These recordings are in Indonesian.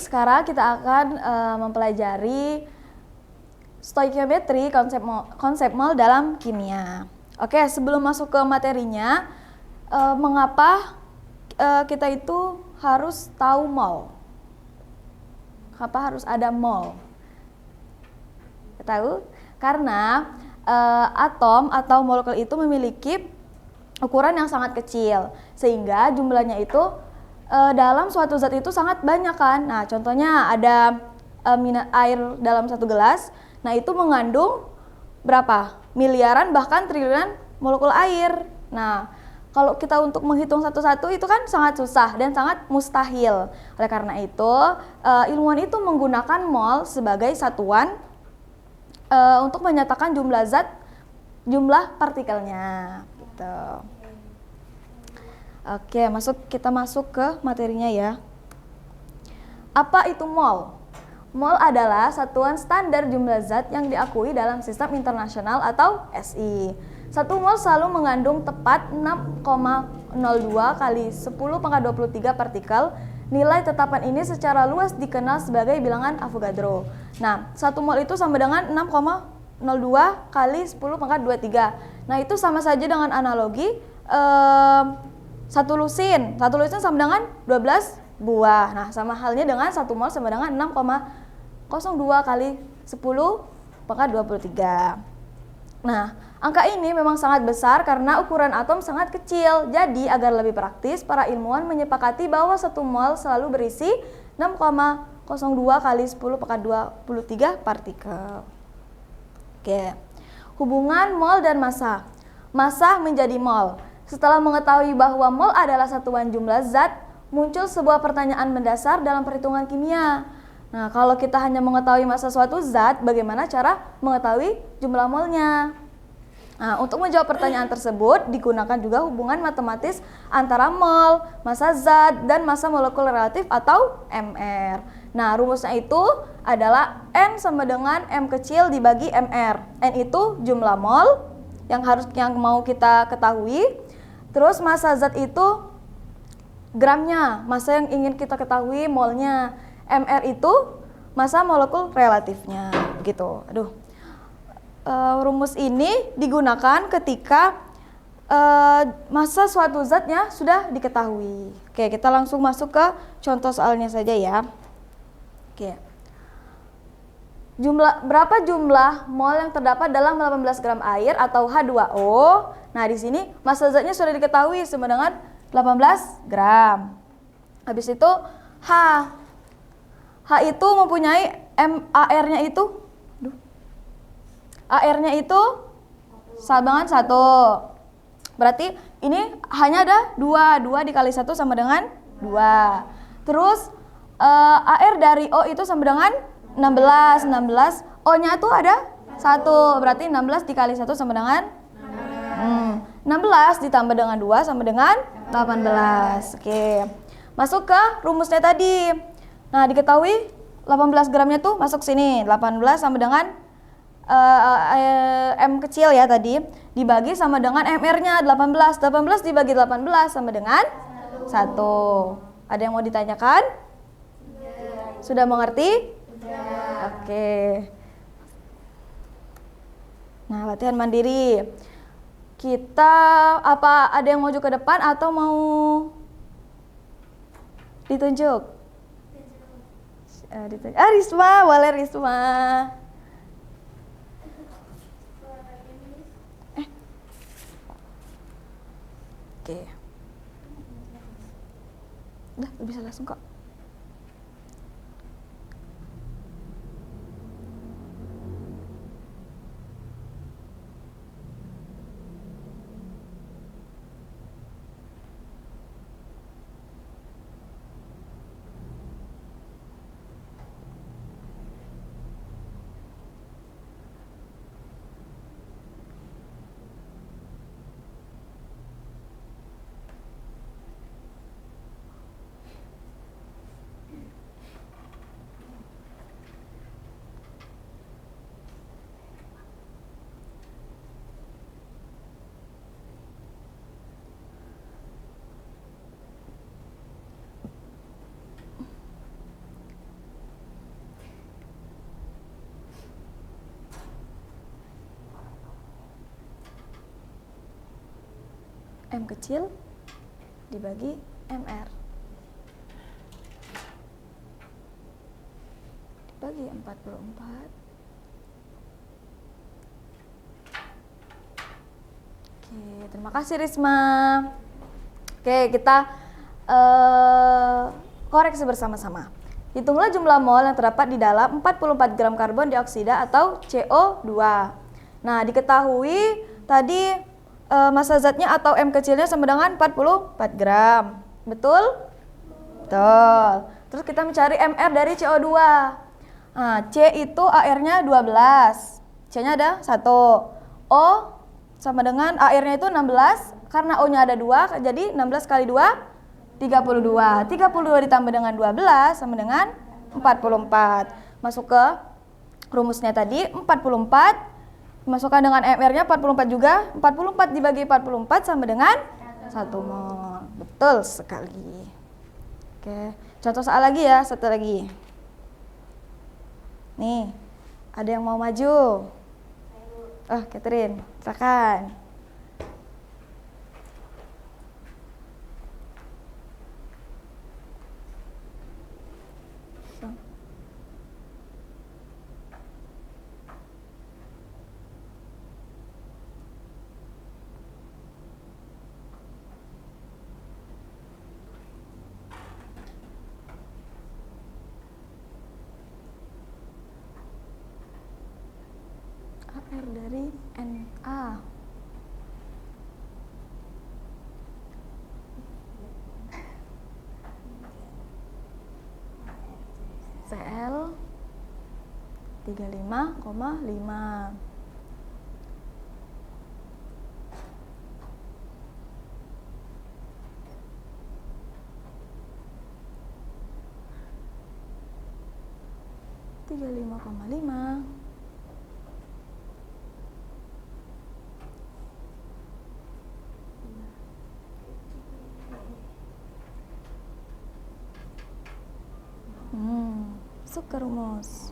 sekarang kita akan mempelajari stoikiometri, konsep mol dalam kimia. Oke, sebelum masuk ke materinya, mengapa kita itu harus tahu mol? Kenapa harus ada mol? Tahu? Karena atom atau molekul itu memiliki ukuran yang sangat kecil, sehingga jumlahnya itu dalam suatu zat itu sangat banyak kan. Nah, contohnya ada air dalam satu gelas. Nah, itu mengandung berapa? Miliaran bahkan triliunan molekul air. Nah, kalau kita untuk menghitung satu-satu itu kan sangat susah dan sangat mustahil. Oleh karena itu, ilmuwan itu menggunakan mol sebagai satuan untuk menyatakan jumlah partikelnya. Gitu. Oke, kita masuk ke materinya ya. Apa itu mol? Mol adalah satuan standar jumlah zat yang diakui dalam sistem internasional atau SI. Satu mol selalu mengandung tepat 6,02 kali 10 pangkat 23 partikel. Nilai tetapan ini secara luas dikenal sebagai bilangan Avogadro. Nah, satu mol itu sama dengan 6,02 kali 10 pangkat 23. Nah, itu sama saja dengan analogi satu lusin. Satu lusin sama dengan 12 buah. Nah, sama halnya dengan satu mol sama dengan 6,02 kali 10 pangkat 23. Nah, angka ini memang sangat besar karena ukuran atom sangat kecil. Jadi, agar lebih praktis, para ilmuwan menyepakati bahwa satu mol selalu berisi 6,02 kali 10 pangkat 23 partikel. Oke. Hubungan mol dan massa. Massa menjadi mol. Setelah mengetahui bahwa mol adalah satuan jumlah zat, muncul sebuah pertanyaan mendasar dalam perhitungan kimia. Nah, kalau kita hanya mengetahui massa suatu zat, bagaimana cara mengetahui jumlah molnya? Nah, untuk menjawab pertanyaan tersebut, digunakan juga hubungan matematis antara mol, massa zat, dan massa molekul relatif atau MR. Nah, rumusnya itu adalah N sama dengan M kecil dibagi MR. N itu jumlah mol yang mau kita ketahui. Terus massa zat itu gramnya, massa yang ingin kita ketahui molnya. MR itu massa molekul relatifnya, gitu. Rumus ini digunakan ketika massa suatu zatnya sudah diketahui. Oke, kita langsung masuk ke contoh soalnya saja ya. Oke. Berapa jumlah mol yang terdapat dalam 18 gram air atau H2O? Nah, di sini massa zatnya sudah diketahui sama dengan 18 gram. Habis itu H itu mempunyai AR-nya itu AR-nya itu sama dengan 1. Berarti ini hanya ada 2 dikali 1 sama dengan 2. Terus AR dari O itu sama dengan 16. O-nya tuh ada 1. Berarti 16 dikali 1 sama dengan 16 ditambah dengan 2 sama dengan 18. Oke. Masuk ke rumusnya tadi. Nah, diketahui 18 gramnya tuh masuk sini. 18 sama dengan M kecil ya tadi. Dibagi sama dengan MR-nya 18. 18 dibagi 18 sama dengan 1. Ada yang mau ditanyakan? Sudah mengerti? Oke. Nah, latihan mandiri. Kita ada yang maju ke depan atau mau ditunjuk? Risma, boleh Risma. Oke. Udah, bisa langsung kok. M kecil dibagi MR dibagi 44. Oke, terima kasih Risma. Oke, kita koreksi bersama-sama. Hitunglah jumlah mol yang terdapat di dalam 44 gram karbon dioksida atau CO2. Nah, diketahui tadi massa zatnya atau M kecilnya sama dengan 44 gram. Betul? Betul. Terus kita mencari MR dari CO2. Nah, C itu AR-nya 12. C-nya ada 1. O sama dengan AR-nya itu 16. Karena O-nya ada 2, jadi 16 kali 2, 32. 32 ditambah dengan 12 sama dengan 44. Masuk ke rumusnya tadi, 44. Masukkan dengan MR-nya 44 juga. 44 dibagi 44 sama dengan 1 mol. Betul sekali. Oke, contoh soal lagi ya, satu lagi. Nih, ada yang mau maju? Oh, Catherine, silakan. AR dari Na. Cl 35,5. Masuk ke rumus.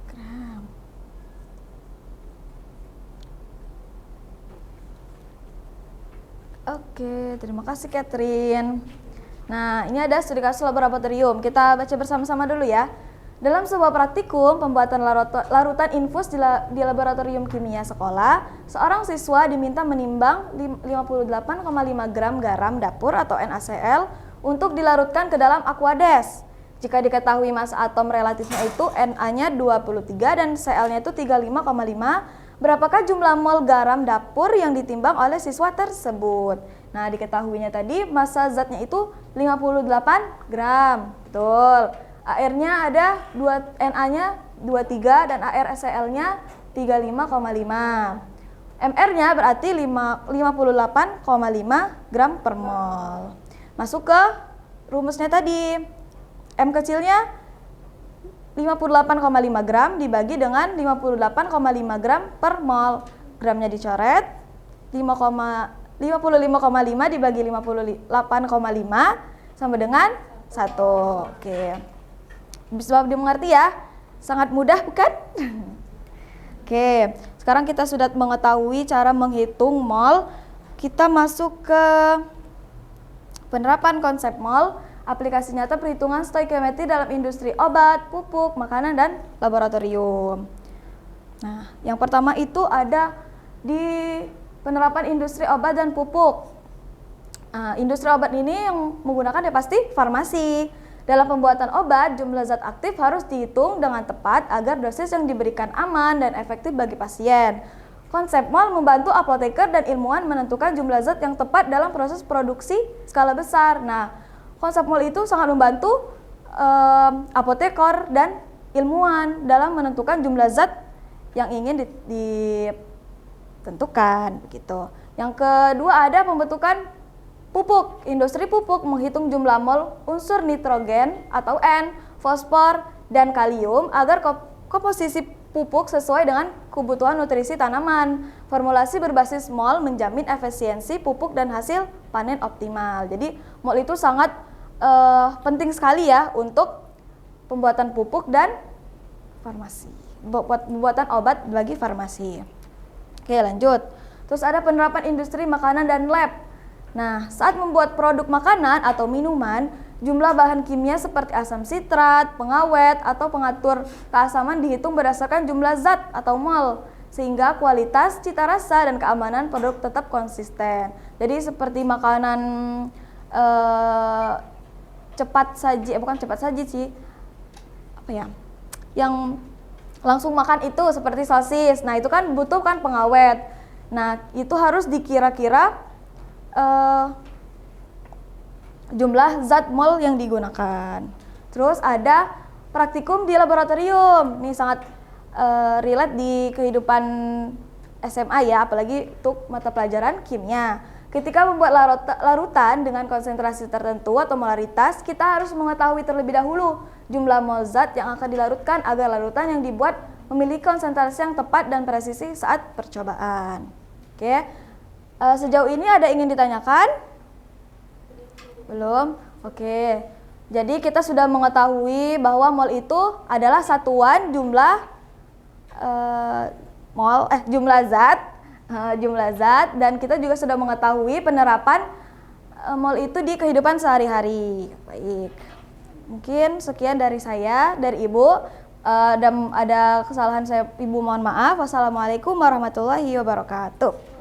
Gram. Oke, terima kasih Catherine. Nah, ini ada studi kasus laboratorium. Kita baca bersama-sama dulu ya. Dalam sebuah praktikum pembuatan larutan infus di laboratorium kimia sekolah, seorang siswa diminta menimbang 58,5 gram garam dapur atau NaCl untuk dilarutkan ke dalam aquades. Jika diketahui massa atom relatifnya itu Na-nya 23 dan Cl-nya itu 35,5, berapakah jumlah mol garam dapur yang ditimbang oleh siswa tersebut? Nah, diketahuinya tadi massa zatnya itu 58 gram. Betul. AR-nya ada Na-nya 23 dan ArCl-nya 35,5. MR-nya berarti 58,5 gram per mol. Masuk ke rumusnya tadi. M kecilnya 58,5 gram dibagi dengan 58,5 gram per mol. Gramnya dicoret. 55,5 dibagi 58,5 sama dengan 1. Oke. Bisa dimengerti ya? Sangat mudah bukan? Oke, sekarang kita sudah mengetahui cara menghitung mol. Kita masuk ke penerapan konsep mol, aplikasi nyata perhitungan stoikiometri dalam industri obat, pupuk, makanan, dan laboratorium. Nah, yang pertama itu ada di penerapan industri obat dan pupuk. Industri obat ini yang menggunakan ya pasti farmasi. Dalam pembuatan obat, jumlah zat aktif harus dihitung dengan tepat agar dosis yang diberikan aman dan efektif bagi pasien. Konsep mol membantu apoteker dan ilmuwan menentukan jumlah zat yang tepat dalam proses produksi skala besar. Nah, konsep mol itu sangat membantu apoteker dan ilmuwan dalam menentukan jumlah zat yang ingin ditentukan. Begitu. Yang kedua ada pembentukan pupuk. Industri pupuk menghitung jumlah mol unsur nitrogen atau N, fosfor, dan kalium agar komposisi pupuk sesuai dengan kebutuhan nutrisi tanaman. Formulasi berbasis mol menjamin efisiensi pupuk dan hasil panen optimal. Jadi mol itu sangat penting sekali ya untuk pembuatan pupuk dan farmasi, pembuatan obat bagi farmasi. Oke, lanjut. Terus ada penerapan industri makanan dan lab. Nah, saat membuat produk makanan atau minuman, jumlah bahan kimia seperti asam sitrat, pengawet, atau pengatur keasaman dihitung berdasarkan jumlah zat atau mol, sehingga kualitas, cita rasa, dan keamanan produk tetap konsisten. Jadi seperti makanan cepat saji, bukan cepat saji sih, apa ya, yang langsung makan itu seperti sosis. Nah, itu kan butuh kan pengawet. Nah, itu harus dikira-kira jumlah zat mol yang digunakan. Terus ada praktikum di laboratorium. Ini sangat relate di kehidupan SMA ya, apalagi untuk mata pelajaran kimia. Ketika membuat larutan dengan konsentrasi tertentu atau molaritas, kita harus mengetahui terlebih dahulu jumlah mol zat yang akan dilarutkan agar larutan yang dibuat memiliki konsentrasi yang tepat dan presisi saat percobaan. Oke, sejauh ini ada ingin ditanyakan? Belum? Oke, jadi kita sudah mengetahui bahwa mol itu adalah satuan jumlah jumlah zat, dan kita juga sudah mengetahui penerapan mol itu di kehidupan sehari-hari. Baik, mungkin sekian dari saya, dari Ibu. Dan ada kesalahan saya, Ibu mohon maaf. Wassalamualaikum warahmatullahi wabarakatuh.